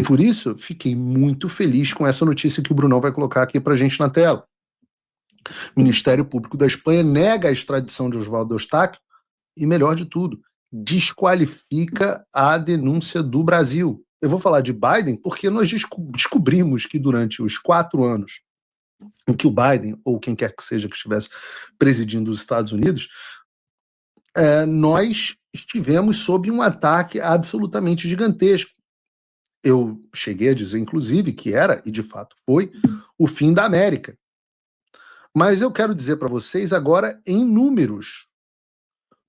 Por isso, fiquei muito feliz com essa notícia que o Brunão vai colocar aqui para a gente na tela. O Ministério Público da Espanha nega a extradição de Oswaldo Eustáquio e, melhor de tudo, desqualifica a denúncia do Brasil. Eu vou falar de Biden porque nós descobrimos que durante os 4 anos em que o Biden, ou quem quer que seja que estivesse presidindo os Estados Unidos, nós estivemos sob um ataque absolutamente gigantesco. Eu cheguei a dizer, inclusive, que era, e de fato foi, o fim da América. Mas eu quero dizer para vocês agora em números,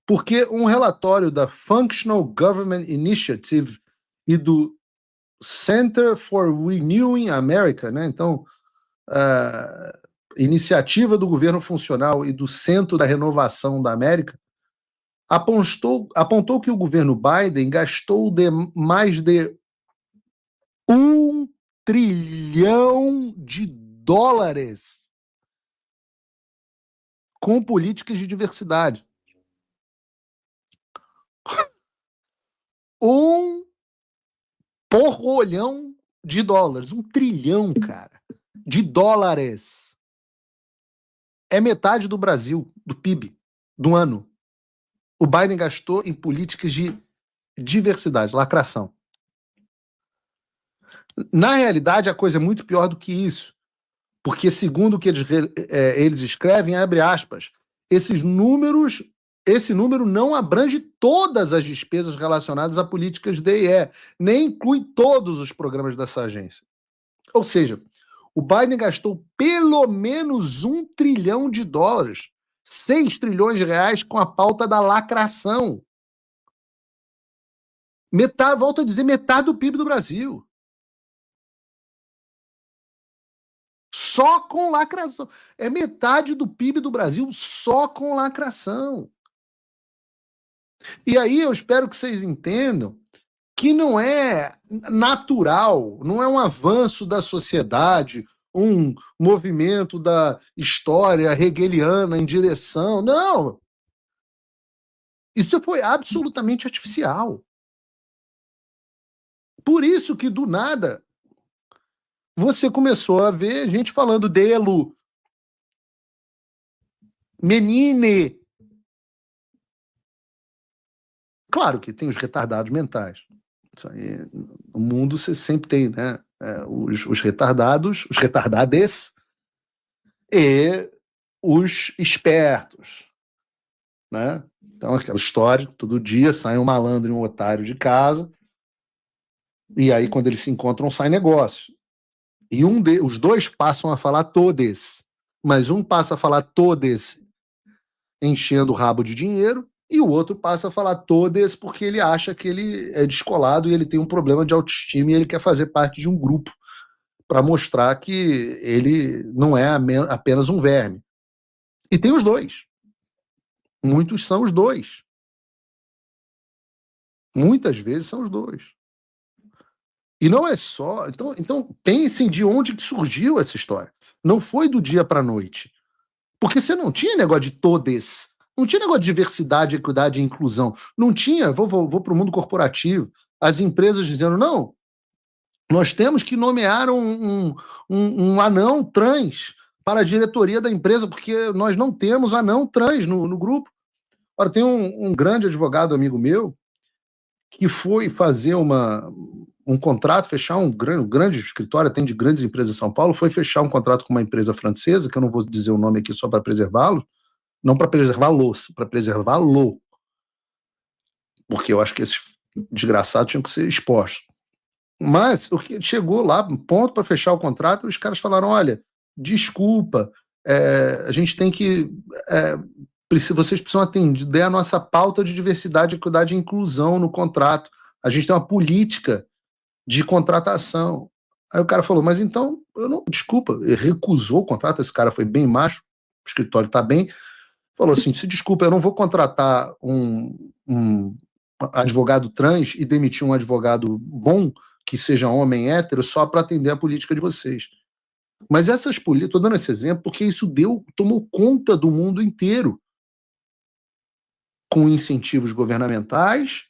porque um relatório da Functional Government Initiative e do Center for Renewing America, né? Então, iniciativa do governo funcional e do Centro da Renovação da América, apontou que o governo Biden gastou mais de $1 trilhão com políticas de diversidade. $1 porrolhão de dólares, $1 trilhão, cara, de dólares. É metade do Brasil, do PIB, do ano. O Biden gastou em políticas de diversidade, lacração. Na realidade, a coisa é muito pior do que isso, porque segundo o que eles escrevem, abre aspas, esse número não abrange todas as despesas relacionadas a políticas DE, nem inclui todos os programas dessa agência. Ou seja, o Biden gastou pelo menos $1 trilhão, 6 trilhões de reais com a pauta da lacração. Volto a dizer, metade do PIB do Brasil. Só com lacração. É metade do PIB do Brasil só com lacração. E aí eu espero que vocês entendam que não é natural, não é um avanço da sociedade, um movimento da história hegeliana em direção. Não! Isso foi absolutamente artificial. Por isso que, do nada, você começou a ver gente falando dele, menine. Claro que tem os retardados mentais. Isso aí, no mundo você sempre tem, né? Os retardados, os retardades e os espertos, né? Então, aquela história, todo dia sai um malandro e um otário de casa, e aí quando eles se encontram sai negócio. E os dois passam a falar todes, mas um passa a falar todes enchendo o rabo de dinheiro, e o outro passa a falar todes porque ele acha que ele é descolado e ele tem um problema de autoestima e ele quer fazer parte de um grupo para mostrar que ele não é apenas um verme. E tem os dois. Muitos são os dois. Muitas vezes são os dois. E não é só... Então pensem de onde que surgiu essa história. Não foi do dia para a noite. Porque você não tinha negócio de todes, não tinha negócio de diversidade, equidade e inclusão. Não tinha, vou para o mundo corporativo, as empresas dizendo, não, nós temos que nomear um anão trans para a diretoria da empresa, porque nós não temos anão trans no grupo. Ora, tem um grande advogado amigo meu que foi fazer um contrato, fechar um grande escritório, atende grandes empresas em São Paulo, foi fechar um contrato com uma empresa francesa, que eu não vou dizer o nome aqui só para preservá-lo, não para preservá-los, para preservá-lo, porque eu acho que esses desgraçados tinham que ser expostos. Mas o que chegou lá, ponto para fechar o contrato, os caras falaram, olha, desculpa, a gente tem que... vocês precisam atender a nossa pauta de diversidade, equidade e inclusão no contrato. A gente tem uma política de contratação. Aí o cara falou, mas então, desculpa, ele recusou o contrato, esse cara foi bem macho, o escritório está bem, falou assim, desculpa, eu não vou contratar um advogado trans e demitir um advogado bom, que seja homem hétero, só para atender a política de vocês. Mas essas políticas, estou dando esse exemplo, porque isso tomou conta do mundo inteiro, com incentivos governamentais,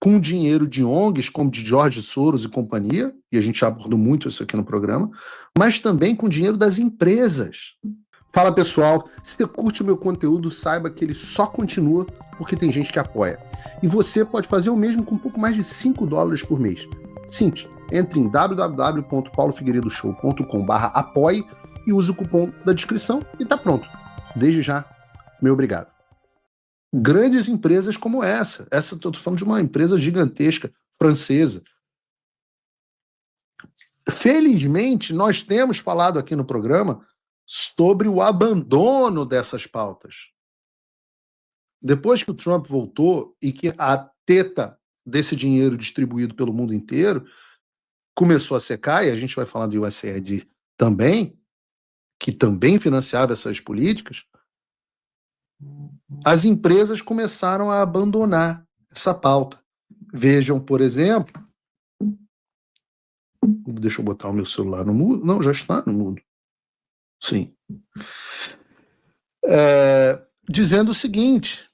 com dinheiro de ONGs, como de George Soros e companhia, e a gente já abordou muito isso aqui no programa, mas também com dinheiro das empresas. Fala pessoal, se você curte o meu conteúdo, saiba que ele só continua porque tem gente que apoia. E você pode fazer o mesmo com um pouco mais de $5 por mês. Simples, entre em www.paulofigueiredoshow.com/apoie e use o cupom da descrição e tá pronto. Desde já, meu obrigado. Grandes empresas como essa estou falando de uma empresa gigantesca, francesa. Felizmente, nós temos falado aqui no programa sobre o abandono dessas pautas. Depois que o Trump voltou e que a teta desse dinheiro distribuído pelo mundo inteiro começou a secar, e a gente vai falar do USAID também, que também financiava essas políticas, as empresas começaram a abandonar essa pauta. Vejam, por exemplo, deixa eu botar o meu celular no mudo. Não, já está no mudo. Sim. Dizendo o seguinte: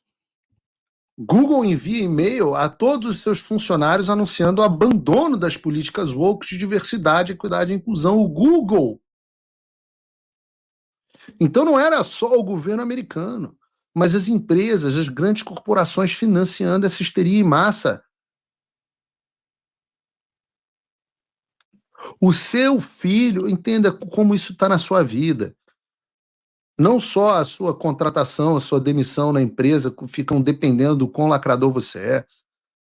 Google envia e-mail a todos os seus funcionários anunciando o abandono das políticas woke de diversidade, equidade e inclusão. O Google. Então não era só o governo americano, mas as empresas, as grandes corporações financiando essa histeria em massa. O seu filho, entenda como isso está na sua vida. Não só a sua contratação, a sua demissão na empresa ficam dependendo do quão lacrador você é,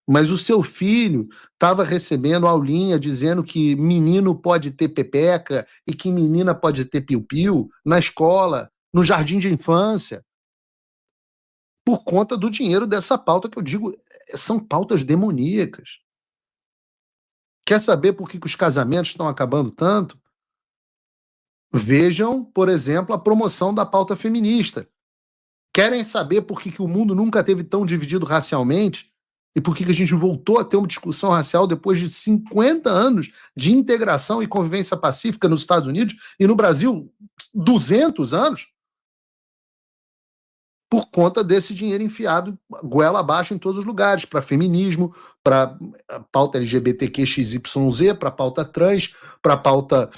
mas o seu filho estava recebendo aulinha dizendo que menino pode ter pepeca e que menina pode ter piu-piu na escola, no jardim de infância, por conta do dinheiro dessa pauta que eu digo, são pautas demoníacas. Quer saber por que os casamentos estão acabando tanto? Vejam, por exemplo, a promoção da pauta feminista. Querem saber por que o mundo nunca teve tão dividido racialmente? E por que a gente voltou a ter uma discussão racial depois de 50 anos de integração e convivência pacífica nos Estados Unidos e no Brasil 200 anos? Por conta desse dinheiro enfiado goela abaixo em todos os lugares, para feminismo, para pauta LGBTQXYZ, para pauta trans, para pauta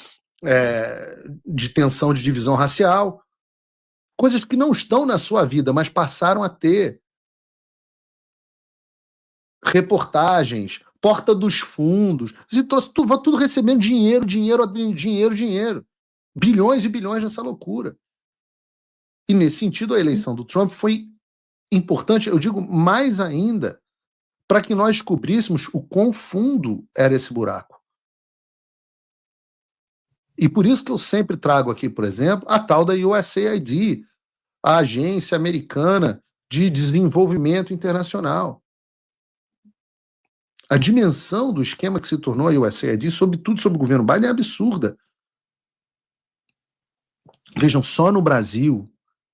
de tensão de divisão racial. Coisas que não estão na sua vida, mas passaram a ter. Reportagens, porta dos fundos, tudo recebendo dinheiro. Bilhões e bilhões nessa loucura. E nesse sentido, a eleição do Trump foi importante, eu digo mais ainda, para que nós descobríssemos o quão fundo era esse buraco. E por isso que eu sempre trago aqui, por exemplo, a tal da USAID, a Agência Americana de Desenvolvimento Internacional. A dimensão do esquema que se tornou a USAID, sobretudo sobre o governo Biden, é absurda. Vejam, só no Brasil,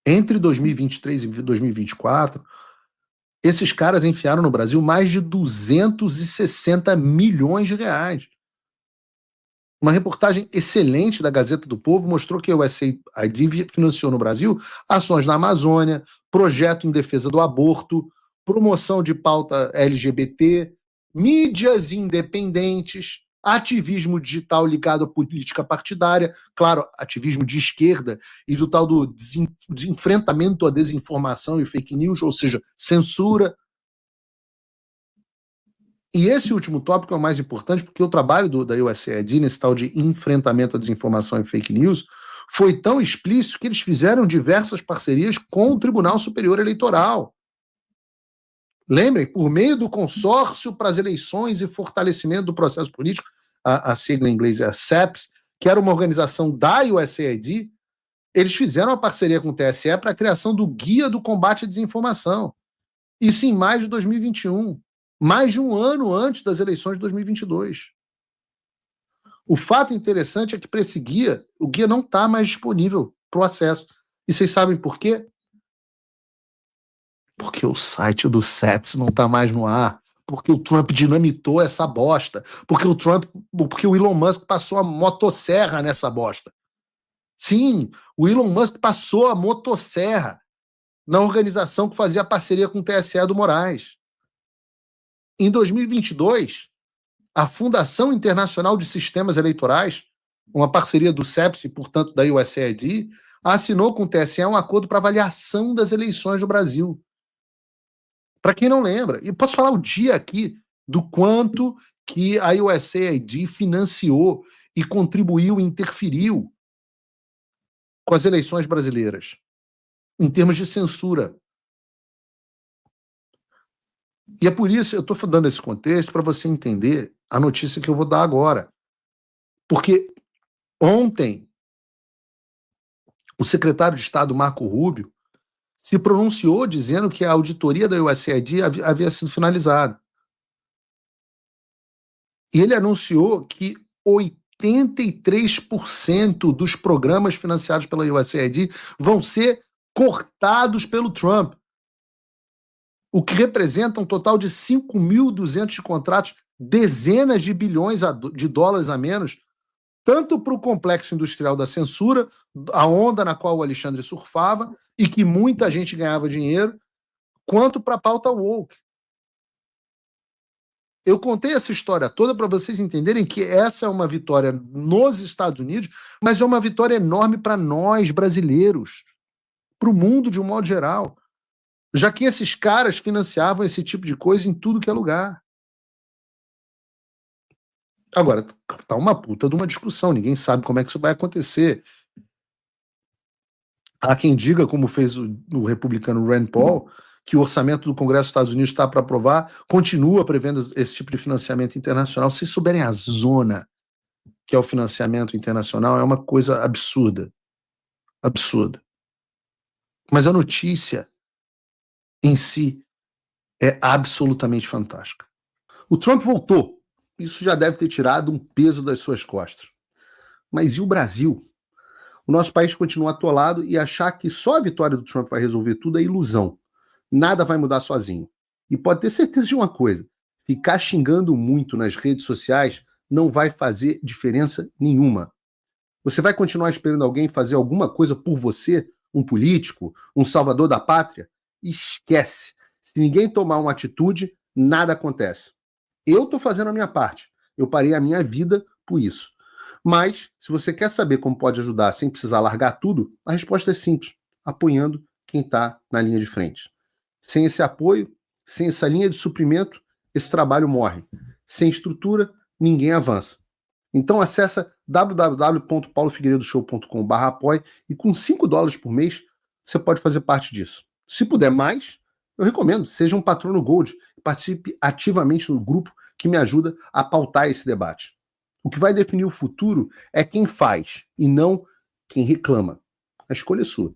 entre 2023 e 2024, esses caras enfiaram no Brasil mais de 260 milhões de reais. Uma reportagem excelente da Gazeta do Povo mostrou que a USAID financiou no Brasil ações na Amazônia, projeto em defesa do aborto, promoção de pauta LGBT, mídias independentes, ativismo digital ligado à política partidária, claro, ativismo de esquerda e do tal do enfrentamento à desinformação e fake news, ou seja, censura. E esse último tópico é o mais importante, porque o trabalho da USAID nesse tal de enfrentamento à desinformação e fake news foi tão explícito que eles fizeram diversas parcerias com o Tribunal Superior Eleitoral. Lembrem, por meio do Consórcio para as Eleições e Fortalecimento do Processo Político, a sigla em inglês é a CEPS, que era uma organização da USAID, eles fizeram uma parceria com o TSE para a criação do Guia do Combate à Desinformação. Isso em maio de 2021, mais de um ano antes das eleições de 2022. O fato interessante é que para esse guia, o guia não está mais disponível para o acesso. E vocês sabem por quê? Porque o site do CEPS não está mais no ar. Porque o Trump dinamitou essa bosta. Porque o Elon Musk passou a motosserra nessa bosta. Sim, o Elon Musk passou a motosserra na organização que fazia parceria com o TSE do Moraes. Em 2022, a Fundação Internacional de Sistemas Eleitorais, uma parceria do CEPS e, portanto, da USAID, assinou com o TSE um acordo para avaliação das eleições do Brasil. Para quem não lembra, e posso falar o dia aqui do quanto que a USAID financiou e contribuiu, interferiu com as eleições brasileiras, em termos de censura. E é por isso que eu estou dando esse contexto para você entender a notícia que eu vou dar agora. Porque ontem, o secretário de Estado, Marco Rubio, se pronunciou dizendo que a auditoria da USAID havia sido finalizada. E ele anunciou que 83% dos programas financiados pela USAID vão ser cortados pelo Trump, o que representa um total de 5.200 de contratos, dezenas de bilhões de dólares a menos, tanto para o complexo industrial da censura, a onda na qual o Alexandre surfava e que muita gente ganhava dinheiro, quanto para a pauta woke. Eu contei essa história toda para vocês entenderem que essa é uma vitória nos Estados Unidos, mas é uma vitória enorme para nós, brasileiros, para o mundo de um modo geral, já que esses caras financiavam esse tipo de coisa em tudo que é lugar. Agora, tá uma puta de uma discussão, ninguém sabe como é que isso vai acontecer. Há quem diga, como fez o republicano Rand Paul, que o orçamento do Congresso dos Estados Unidos está para aprovar, continua prevendo esse tipo de financiamento internacional. Se souberem a zona que é o financiamento internacional, é uma coisa absurda. Absurda. Mas a notícia em si é absolutamente fantástica. O Trump voltou. Isso já deve ter tirado um peso das suas costas. Mas e o Brasil? O nosso país continua atolado e achar que só a vitória do Trump vai resolver tudo é ilusão. Nada vai mudar sozinho. E pode ter certeza de uma coisa: ficar xingando muito nas redes sociais não vai fazer diferença nenhuma. Você vai continuar esperando alguém fazer alguma coisa por você, um político, um salvador da pátria? Esquece. Se ninguém tomar uma atitude, nada acontece. Eu estou fazendo a minha parte. Eu parei a minha vida por isso. Mas, se você quer saber como pode ajudar sem precisar largar tudo, a resposta é simples: apoiando quem está na linha de frente. Sem esse apoio, sem essa linha de suprimento, esse trabalho morre. Sem estrutura, ninguém avança. Então acessa www.paulofigueiredoshow.com/apoie e com $5 por mês você pode fazer parte disso. Se puder mais, eu recomendo, seja um patrono Gold e participe ativamente no grupo que me ajuda a pautar esse debate. O que vai definir o futuro é quem faz e não quem reclama. A escolha é sua.